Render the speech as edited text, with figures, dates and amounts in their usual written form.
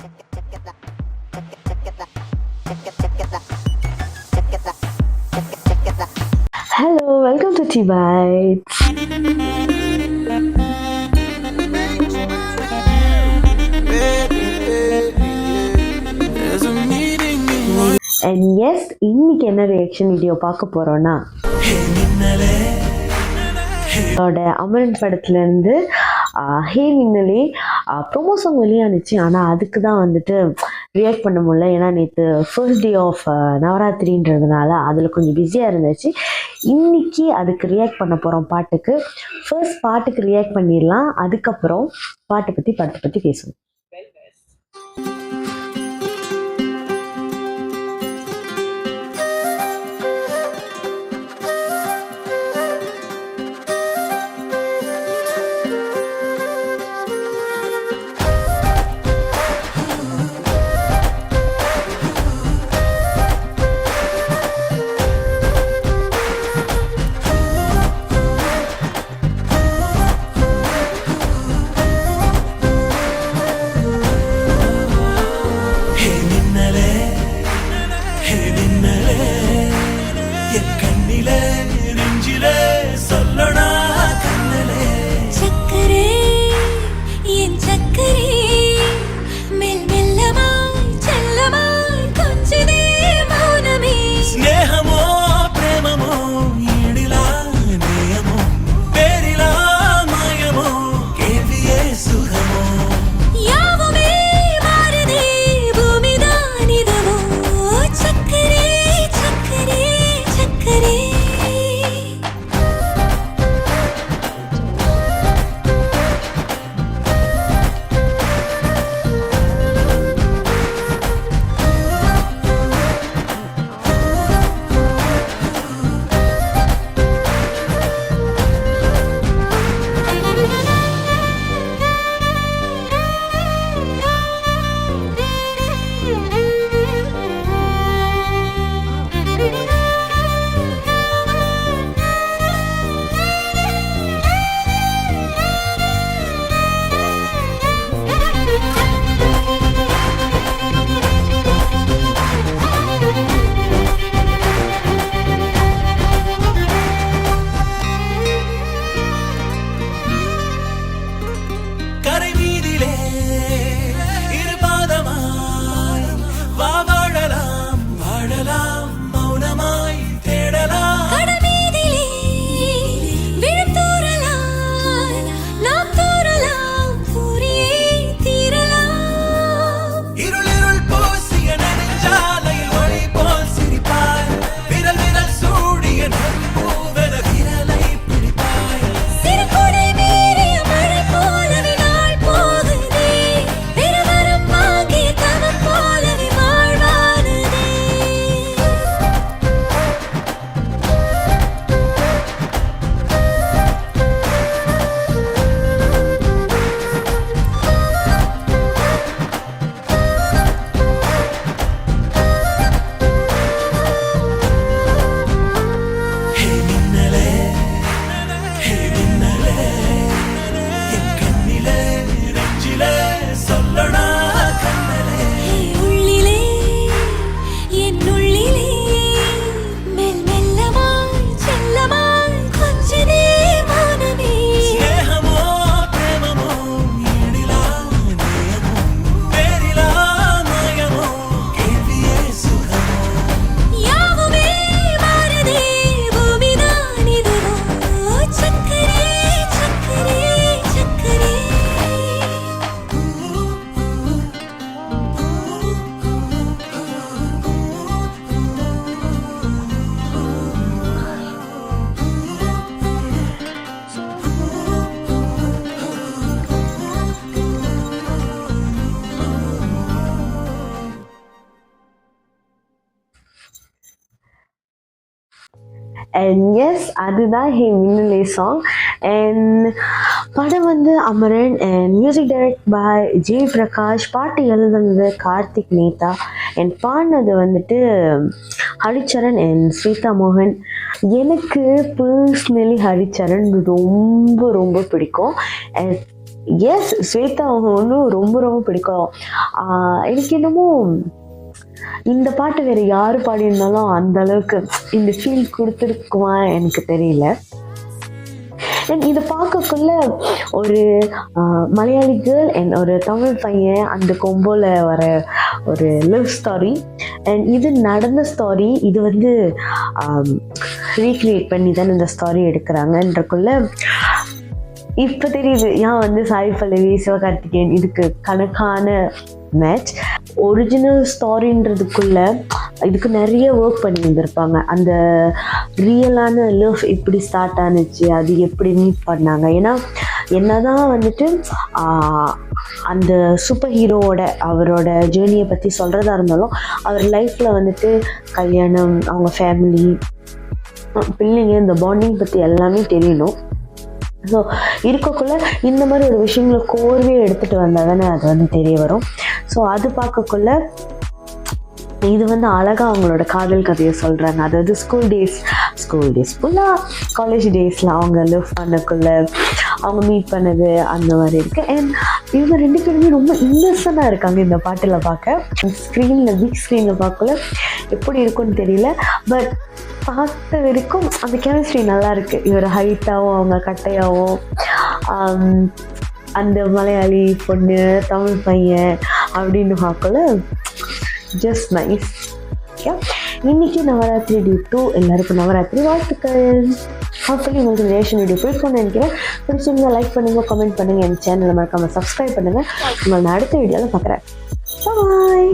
Hello, welcome to Tea Bites. And yes, இன்னைக்கு என்ன reaction video பார்க்க போறோம்னா அமரன் படத்துல இருந்து ஹே மின்னலே ப்ரோமோ சாங் வெளியானுச்சு. ஆனால் அதுக்கு தான் வந்துட்டு ரியாக்ட் பண்ண முடியல. ஏன்னா நேற்று ஃபர்ஸ்ட் டே ஆஃப் நவராத்திரின்றதுனால அதில் கொஞ்சம் பிஸியாக இருந்துச்சு. இன்னைக்கு அதுக்கு ரியாக்ட் பண்ண போகிறோம். பாட்டுக்கு ஃபர்ஸ்ட் பாட்டுக்கு ரியாக்ட் பண்ணிடலாம். அதுக்கப்புறம் படத்தை பற்றி பேசுவோம். அண்ட் எஸ், அதுதான் ஹே மின்னலே சாங். அண்ட் படம் வந்து Amaran and music direct bye J Prakash. பாட்டு எழுதுனது கார்த்திக் நேதா அண்ட் பாடினது வந்துட்டு ஹரிச்சரன் அண்ட் ஸ்வேதா மோகன். எனக்கு பர்ஸ்னலி ஹரிச்சரன் ரொம்ப ரொம்ப பிடிக்கும். எஸ், ஸ்வேதா அவங்க ஒன்றும் ரொம்ப ரொம்ப பிடிக்கும். எனக்கு என்னமோ இந்த பாட்டு வேற யாரு பாடியிருந்தாலும் அந்த அளவுக்கு இந்த ஃபீல் கொடுத்துருக்குமா எனக்கு தெரியல. இதை பார்க்கக்குள்ள ஒரு மலையாளி கேர்ள் அண்ட் ஒரு தமிழ் பையன் அந்த கொம்போல வர ஒரு லவ் ஸ்டாரி. அண்ட் இது நடந்த ஸ்டாரி. இது வந்து ரீக்ரியேட் பண்ணி தான் இந்த ஸ்டாரி எடுக்கிறாங்கன்றக்குள்ள இப்போ தெரியுது ஏன் வந்து சாய் பல்லவி சிவகார்த்திகேயன் இதுக்கு கணக்கான மேட்ச். ஒரிஜினல் ஸ்டாரின்றதுக்குள்ள இதுக்கு நிறைய ஒர்க் பண்ணி வந்திருப்பாங்க. அந்த ரியலான லவ் எப்படி ஸ்டார்ட் ஆனிச்சு, அது எப்படி மீட் பண்ணாங்க. ஏன்னா என்னதான் வந்துட்டு அந்த சூப்பர் ஹீரோவோட அவரோட ஜேர்னியை பற்றி சொல்கிறதா இருந்தாலும் அவர் லைஃப்பில் வந்துட்டு கல்யாணம், அவங்க ஃபேமிலி, பிள்ளைங்க, இந்த பாண்டிங் பற்றி எல்லாமே தெரியணும். ஸோ இருக்கக்குள்ள இந்த மாதிரி ஒரு விஷயங்களை கோர்வையை எடுத்துகிட்டு வந்தால் தானே அது வந்து தெரிய வரும். ஸோ அது பார்க்கக்குள்ள இது வந்து அழகாக அவங்களோட காதல் கதையை சொல்கிறாங்க. அதாவது ஸ்கூல் டேஸ் ஃபுல்லாக காலேஜ் டேஸில் அவங்க லவ் பண்ணக்குள்ள அவங்க மீட் பண்ணது அந்த மாதிரி இருக்குது. அண்ட் இவங்க 2 பேருமே ரொம்ப இன்னசென்ட்டாக இருக்காங்க இந்த பாட்டில் பார்க்க. பிக் ஸ்க்ரீனில் பார்க்கல எப்படி இருக்குன்னு தெரியல. பட் பார்த்த வரைக்கும் அந்த கெமிஸ்ட்ரி நல்லா இருக்குது. இவர் ஹைட்டாகவும் அவங்க கட்டையாகவும், அந்த மலையாளி பொண்ணு தமிழ் பையன் அப்படின்னு பார்க்கல ஜஸ்ட் நைஸ். ஓகே, இன்னைக்கு நவராத்திரி டே 2 எல்லாருக்கும் நவராத்திரி வாழ்த்துக்கள். ஹாப்ஃபுல்லி உங்களுக்கு ரிலேஷன் வீடியோ பிடிக்கும்னு நினைக்கிறேன். பிடிச்சிருந்தா லைக் பண்ணுங்கள், கமெண்ட் பண்ணுங்கள், என் சேனலை மறக்காமல் சப்ஸ்கிரைப் பண்ணுங்கள். உங்களை நான் அடுத்த வீடியோவில் பார்க்குறேன். பாய்.